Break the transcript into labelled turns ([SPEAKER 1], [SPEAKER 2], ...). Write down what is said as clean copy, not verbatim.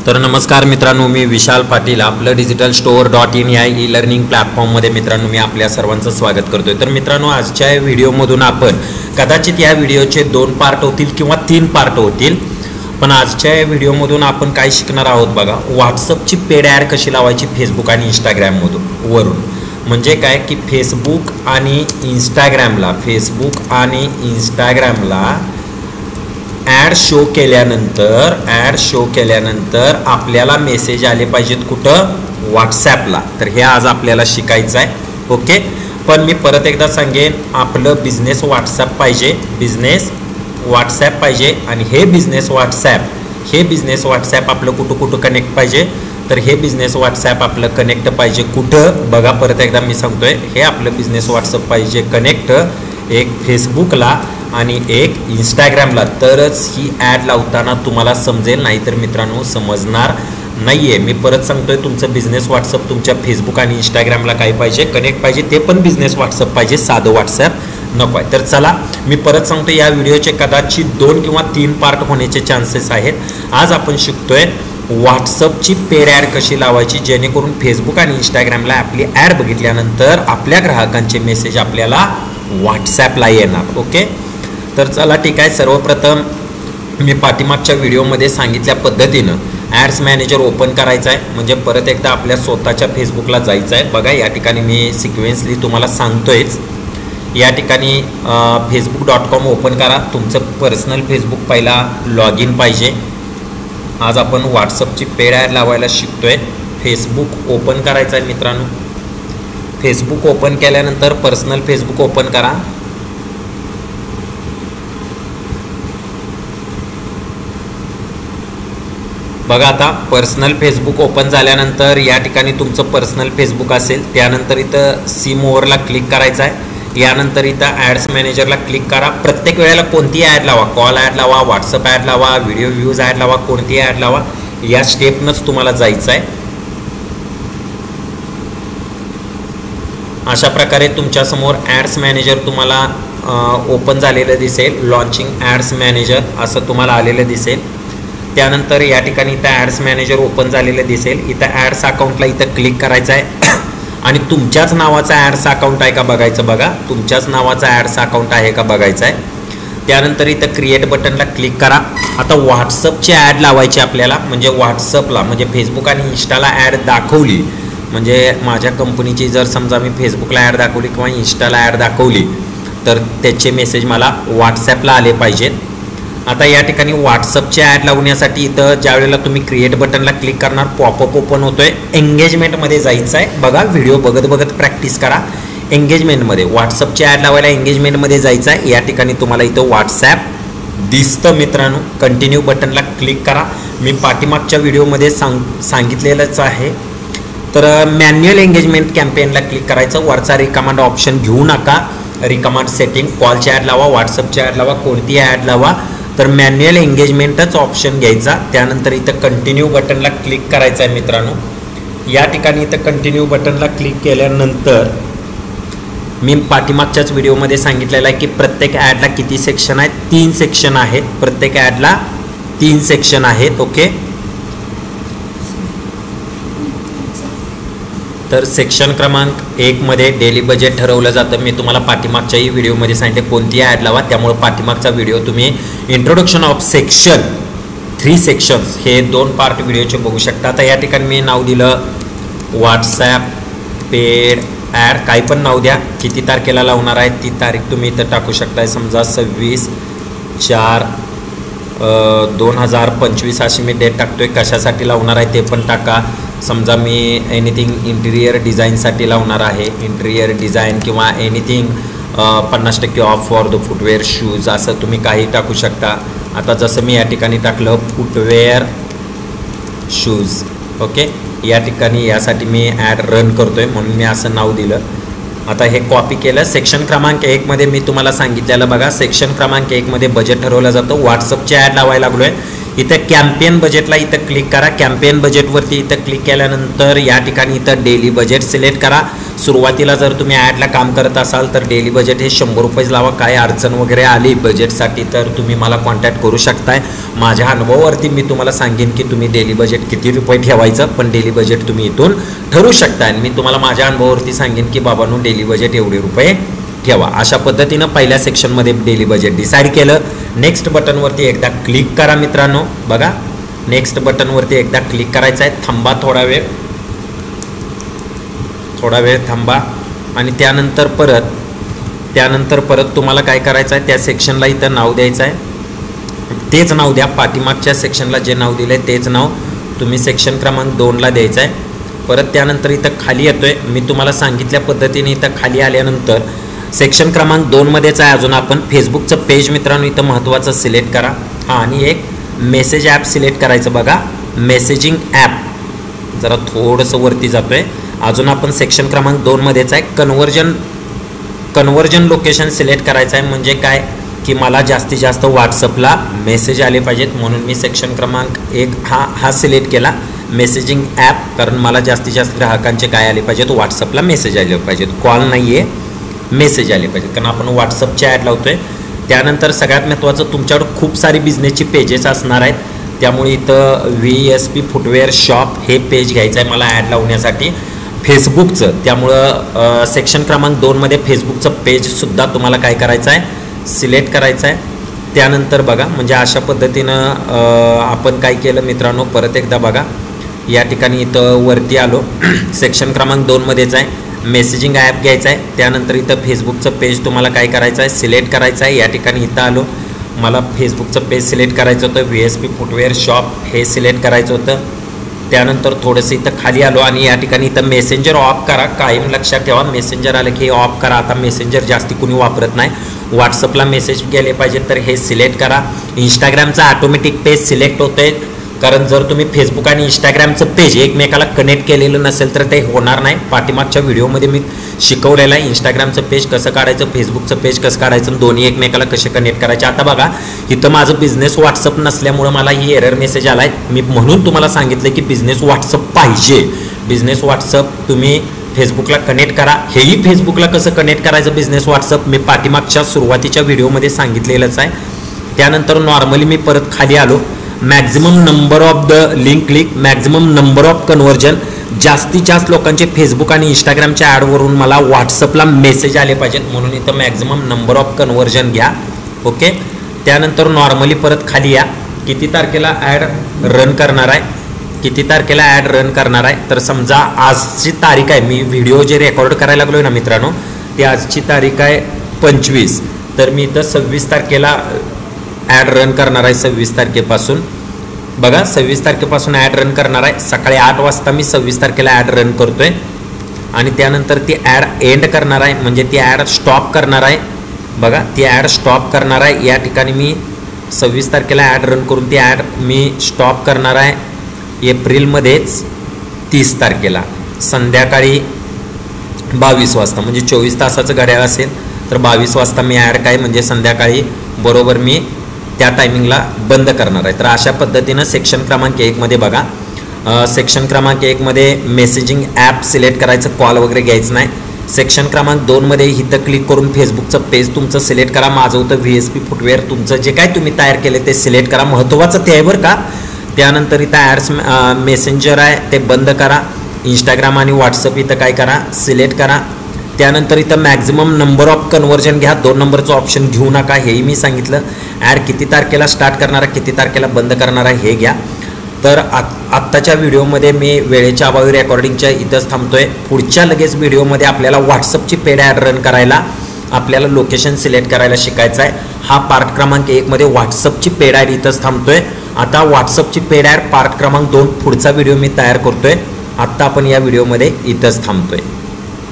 [SPEAKER 1] तर नमस्कार मित्रांनो, मी विशाल पाटील आपलं डिजिटल स्टोअर .in या ई लर्निंग प्लॅटफॉर्ममध्ये मित्रांनो मी आपल्या सर्वांचं स्वागत करतोय। तर मित्रांनो, आजच्या व्हिडिओमधून आपण कदाचित या व्हिडिओचे 2 पार्ट होतील किंवा 3 पार्ट होतील, पण आजच्या व्हिडिओमधून आपण काय शिकणार आहोत बघा। व्हॉट्सअपची पेड ॲड कशी लावायची फेसबुक आणि इंस्टाग्रामवरून। म्हणजे काय की फेसबुक आणि इंस्टाग्रामला ॲड शो केल्यानंतर आपल्याला मेसेज आले पाहिजेत कुठं, व्हॉट्सॲपला। तर हे आज आपल्याला शिकायचं आहे, ओके। पण मी परत एकदा सांगेन, आपलं बिझनेस व्हॉट्सॲप पाहिजे आणि हे बिझनेस व्हॉट्सॲप आपलं कुठं कनेक्ट पाहिजे। तर हे बिझनेस व्हॉट्सॲप आपलं कनेक्ट पाहिजे कुठं बघा, परत एकदा मी सांगतोय, हे आपलं बिझनेस व्हॉट्सॲप पाहिजे कनेक्ट एक फेसबुकला आणि एक इंस्टाग्रामला। तरच ही ॲड लावताना तुम्हाला समजेल, नाहीतर मित्रांनो समजणार नाही आहे। मी परत सांगतोय, तुमचं बिझनेस व्हॉट्सअप तुमच्या फेसबुक आणि इंस्टाग्रामला काय पाहिजे, कनेक्ट पाहिजे, ते पण बिझनेस व्हॉट्सअप पाहिजे, साधं व्हॉट्सॲप नको आहे। तर चला मी परत सांगतो, या व्हिडिओचे कदाचित 2 किंवा 3 पार्ट होण्याचे चान्सेस आहेत। आज आपण शिकतोय व्हॉट्सअपची पेड ॲड कशी लावायची, जेणेकरून फेसबुक आणि इंस्टाग्रामला आपली ॲड बघितल्यानंतर आपल्या ग्राहकांचे मेसेज आपल्याला व्हॉट्सॲपला येणार, ओके। तर चला ठीक आहे, सर्वप्रथम मी पाठीमागच्या व्हिडिओमध्ये सांगितल्या पद्धतीनं ॲड्स मॅनेजर ओपन करायचा आहे। म्हणजे परत एकदा आपल्या स्वतःच्या फेसबुकला जायचं आहे बघा। या ठिकाणी मी सिक्वेन्सली तुम्हाला सांगतोयच। या ठिकाणी facebook.com ओपन करा, तुमचं पर्सनल फेसबुक पहिला लॉग इन पाहिजे। आज आपण व्हॉट्सअपची पेड ॲड लावायला शिकतोय। फेसबुक ओपन करायचं आहे मित्रांनो। फेसबुक ओपन केल्यानंतर पर्सनल फेसबुक ओपन करा। बघा, आता पर्सनल फेसबुक ओपन झाल्यानंतर या ठिकाणी तुमचं पर्सनल फेसबुक असेल, त्यानंतर इथं सी मोअरला क्लिक करायचं आहे। यानंतर इथं ॲड्स मॅनेजरला क्लिक करा। प्रत्येक वेळेला कोणती ॲड लावा, कॉल ॲड लावा, व्हॉट्सअप ॲड लावा, व्हिडिओ व्ह्यूज ॲड लावा, कोणती ॲड लावा, या स्टेपनंच तुम्हाला जायचं आहे। अशा प्रकारे तुमच्यासमोर ॲड्स मॅनेजर तुम्हाला ओपन झालेलं दिसेल। लॉन्चिंग ॲड्स मॅनेजर असं तुम्हाला आलेलं दिसेल। त्यानंतर या ठिकाणी इथं ॲड्स मॅनेजर ओपन झालेलं दिसेल। इथं ॲड्स अकाउंटला इथं क्लिक करायचं आहे आणि तुमच्याच नावाचा ॲड्स अकाउंट आहे का बघायचं बघा, तुमच्याच नावाचा ॲड्स अकाउंट आहे का बघायचं आहे। त्यानंतर इथं क्रिएट बटनला क्लिक करा। आता व्हॉट्सअपची ॲड लावायची आपल्याला, म्हणजे व्हॉट्सअपला म्हणजे फेसबुक आणि इंस्टाला ॲड दाखवली, म्हणजे माझ्या कंपनीची जर समजा मी फेसबुकला ॲड दाखवली किंवा इंस्टाला ॲड दाखवली, तर त्याचे मेसेज मला व्हॉट्सॲपला आले पाहिजेत। आता या ठिकाणी व्हॉट्सअपची ॲड लावण्यासाठी इथं ज्यावेळेला तुम्ही क्रिएट बटनला क्लिक करणार, पॉपअप ओपन होतोय। एंगेजमेंटमध्ये जायचं आहे बघा, व्हिडिओ बघत प्रॅक्टिस करा। एंगेजमेंटमध्ये व्हॉट्सअपची ॲड लावायला एंगेजमेंटमध्ये जायचं आहे। या ठिकाणी तुम्हाला इथं व्हॉट्सॲप दिसतं मित्रांनो। कंटिन्यू बटनला क्लिक करा। मी पाठीमागच्या व्हिडिओमध्ये सांगितलेलंच आहे। तर मॅन्युअल एंगेजमेंट कॅम्पेनला क्लिक करायचं। वरचा रिकमांड ऑप्शन घेऊ नका, रिकमांड सेटिंग, कॉलची ॲड लावा, व्हॉट्सअपची ॲड लावा, कोणती ॲड लावा, तर मॅन्युअल एंगेजमेंटच ऑप्शन घ्यायचा। त्यानंतर इथं कंटिन्यू बटनला क्लिक करायचं आहे मित्रांनो। या ठिकाणी इथं कंटिन्यू बटनला क्लिक केल्यानंतर मी पाठीमागच्याच व्हिडिओमध्ये सांगितलेलं आहे की प्रत्येक ॲडला किती सेक्शन आहेत, 3 सेक्शन आहेत। प्रत्येक ॲडला 3 सेक्शन आहेत, ओके। तर सेक्शन क्रमांक 1 मध्ये डेली बजेट ठरवलं जातं। मी तुम्हाला पाठीमागच्याही व्हिडिओमध्ये सांगितले कोणती ॲड लावा, त्यामुळे पाठीमागचा व्हिडिओ तुम्ही इंट्रोडक्शन ऑफ सेक्शन 3 सेक्शन्स हे 2 पार्ट व्हिडिओचे बघू शकता। आता या ठिकाणी मी नाव दिलं व्हॉट्सॲप पेड ॲड, काही पण नाव द्या। किती तारखेला लावणार आहे ती तारीख तुम्ही इथं टाकू शकताय, समजा 26/4/2025 अशी मी डेट टाकतोय। कशासाठी लावणार आहे ते पण टाका, समजा मी एनिथिंग इंटिरियर डिझाईनसाठी लावणार आहे, इंटिरियर डिझाईन किंवा anything 50% of for the footwear shoes, असं तुम्ही काही टाकू शकता। आता जसं मी या ठिकाणी टाकलं फुटवेअर शूज, ओके। या ठिकाणी यासाठी मी ॲड रन करतोय म्हणून मी असं नाव दिलं। आता हे कॉपी केलं। सेक्शन क्रमांक 1 मध्ये मी तुम्हाला सांगितलेलं बघा, सेक्शन क्रमांक 1 मध्ये बजेट ठरवलं जातं। व्हॉट्सअपची ॲड लावायला लागलोय। इथं कॅम्पेन बजेटला इथं क्लिक करा। कॅम्पेन बजेटवरती इथं क्लिक केल्यानंतर या ठिकाणी इथं डेली बजेट सिलेक्ट करा। सुरुवातीला जर तुम्ही ॲडला काम करत असाल तर डेली बजेट हे 100 रुपयेच लावा. काय अडचण वगैरे आली बजेटसाठी तर तुम्ही मला कॉन्टॅक्ट करू शकताय. माझ्या अनुभवावरती मी तुम्हाला सांगेन की तुम्ही डेली बजेट किती रुपये ठेवायचं, पण डेली बजेट तुम्ही इथून ठरवू शकताय. मी तुम्हाला माझ्या अनुभवावरती सांगेन की बाबांनो डेली बजेट एवढे रुपये ठेवा. अशा पद्धतीनं पहिल्या सेक्शनमध्ये डेली बजेट डिसाईड केलं. नेक्स्ट बटनवरती एकदा क्लिक करा मित्रांनो. बघा नेक्स्ट बटनवरती एकदा क्लिक करायचं आहे. थांबा थोडा वेळ थांबा आणि त्यानंतर परत तुम्हाला काय करायचं आहे, त्या सेक्शनला इथं नाव द्यायचं आहे. तेच नाव द्या, पाठीमागच्या सेक्शनला जे नाव दिलं आहे तेच नाव तुम्ही सेक्शन क्रमांक 2ला द्यायचं आहे. परत त्यानंतर इथं खाली येतोय. मी तुम्हाला सांगितल्या पद्धतीने इथं खाली आल्यानंतर सेक्शन क्रमांक 2मध्येच आहे अजून आपण फेसबुकचं पेज मित्रांनो इथं महत्त्वाचं सिलेक्ट करा. हां आणि एक मेसेज ॲप सिलेक्ट करायचं. बघा मेसेजिंग ॲप जरा थोडंसं वरती जातोय. अजून आपण सेक्शन क्रमांक 2मध्येच आहे. कन्वर्जन लोकेशन सिलेक्ट करायचं आहे. म्हणजे काय की मला जास्तीत जास्त व्हॉट्सअपला मेसेज आले पाहिजेत, म्हणून मी सेक्शन क्रमांक 1 हा सिलेक्ट केला मेसेजिंग ॲप. कारण मला जास्तीत जास्त ग्राहकांचे काय आले पाहिजेत, व्हॉट्सअपला मेसेज आले पाहिजेत, कॉल नाही आहे, मेसेज आले पाहिजेत. कारण आपण व्हॉट्सअपची ॲड लावतोय. त्यानंतर सगळ्यात महत्त्वाचं तुमच्याकडे खूप सारी बिझनेसची पेजेस असणार आहेत. त्यामुळे इथं VSP फुटवेअर शॉप हे पेज घ्यायचं आहे मला ॲड लावण्यासाठी फेसबुकचं. त्यामुळं सेक्शन क्रमांक 2मध्ये फेसबुकचं पेजसुद्धा तुम्हाला काय करायचं आहे, सिलेक्ट करायचं आहे. त्यानंतर बघा म्हणजे अशा पद्धतीनं आपण काय केलं मित्रांनो, परत एकदा बघा या ठिकाणी इथं वरती आलो. सेक्शन क्रमांक 2मध्येच आहे, मेसेजिंग ॲप घ्यायचं आहे. त्यानंतर इथं फेसबुकचं पेज तुम्हाला काय करायचं आहे, सिलेक्ट करायचं आहे. या ठिकाणी इथं आलो, मला फेसबुकचं पेज सिलेक्ट करायचं होतं. VSP फुटवेअर शॉप हे सिलेक्ट करायचं होतं. त्यानंतर थोडंसं इथं खाली आलो आणि या ठिकाणी इथं मेसेंजर ऑफ करा. कायम लक्षात ठेवा मेसेंजर आलं की ऑफ करा. आता मेसेंजर जास्ती कुणी वापरत नाही, व्हॉट्सअपला मेसेज गेले पाहिजेत तर हे सिलेक्ट करा. इंस्टाग्रामचं ऑटोमॅटिक पेज सिलेक्ट होतंय, कारण जर तुम्ही फेसबुक आणि इंस्टाग्रामचं पेज एकमेकाला कनेक्ट केलेलं नसेल तर ते होणार नाही. पाठीमागच्या व्हिडिओमध्ये मी शिकवलेलं आहे इंस्टाग्रामचं पेज कसं काढायचं, फेसबुकचं पेज कसं काढायचं, दोन्ही एकमेकाला कसे कनेक्ट करायचे. आता बघा इथं माझं बिझनेस व्हॉट्सअप नसल्यामुळं मला ही एरर मेसेज आला आहे. मी म्हणून तुम्हाला सांगितलं की बिझनेस व्हॉट्सअप पाहिजे. बिझनेस व्हॉट्सअप तुम्ही फेसबुकला कनेक्ट करा. हेही फेसबुकला कसं कनेक्ट करायचं बिझनेस व्हॉट्सअप मी पाठीमागच्या सुरुवातीच्या व्हिडिओमध्ये सांगितलेलंच आहे. त्यानंतर नॉर्मली मी परत खाली आलो. Maximum number of the link click, maximum number of conversion. जास्तीत जास्त लोकांचे फेसबुक आणि इंस्टाग्रामच्या ॲडवरून मला व्हॉट्सअपला मेसेज आले पाहिजेत, म्हणून इथं मॅक्झिमम नंबर ऑफ कन्वर्जन घ्या. ओके. त्यानंतर नॉर्मली परत खाली या. किती तारखेला ॲड रन करणार आहे, किती तारखेला ॲड रन करणार आहे, तर समजा आजची तारीख आहे, मी व्हिडिओ जे रेकॉर्ड करायला लागलो आहे ना मित्रांनो, ती आजची तारीख आहे 25. तर मी इथं 26 तारखेला ॲड रन करणार आहे. 26 तारखेपासून बघा 26 तारखेपासून ॲड रन करणार आहे. सकाळी 8 वाजता मी 26 तारखेला ॲड रन करतोय आणि त्यानंतर ती ॲड एंड करणार आहे, म्हणजे ती ॲड स्टॉप करणार आहे. बघा ती ॲड स्टॉप करणार आहे. या ठिकाणी मी 26 तारखेला ॲड रन करून ती ॲड मी स्टॉप करणार आहे एप्रिलमध्येच 30 तारखेला संध्याकाळी 22 वाजता, म्हणजे 24 तासाचं घड्याळ असेल तर 22 वाजता मी ॲड काय म्हणजे संध्याकाळी बरोबर मी त्या टायमिंगला बंद करणार आहे. तर अशा पद्धतीनं सेक्शन क्रमांक 1मध्ये बघा, सेक्शन क्रमांक 1मध्ये मेसेजिंग ॲप सिलेक्ट करायचं, कॉल वगैरे घ्यायचं नाही. सेक्शन क्रमांक 2मध्ये इथं क्लिक करून फेसबुकचं पेज तुमचं सिलेक्ट करा. माझं होतं VSP फुटवेअर. तुमचं जे काय तुम्ही तयार केले ते सिलेक्ट करा, महत्त्वाचं ते आहे बरं का. त्यानंतर इथं ॲड्स मेसेंजर आहे ते बंद करा. इंस्टाग्राम आणि व्हॉट्सअप इथं काय करा, सिलेक्ट करा. त्यानंतर इथं मॅक्झिमम नंबर ऑफ कन्वर्जन घ्या. 2 नंबरचं ऑप्शन घेऊ नका, हेही मी सांगितलं. ॲड किती तारखेला स्टार्ट करणार आहे, किती तारखेला बंद करणार आहे हे घ्या. तर आत्ताच्या व्हिडिओमध्ये मी वेळेच्या अभावी रेकॉर्डिंगच्या इथंच थांबतोय. पुढच्या लगेच व्हिडिओमध्ये आपल्याला व्हॉट्सअपची पेड ॲड रन करायला आपल्याला लोकेशन सिलेक्ट करायला शिकायचं आहे. हा पार्ट क्रमांक 1मध्ये व्हॉट्सअपची पेड ॲड इथंच थांबतोय. आता व्हॉट्सअपची पेड ॲड पार्ट क्रमांक 2 पुढचा व्हिडिओ मी तयार करतोय. आत्ता आपण या व्हिडिओमध्ये इथंच थांबतोय.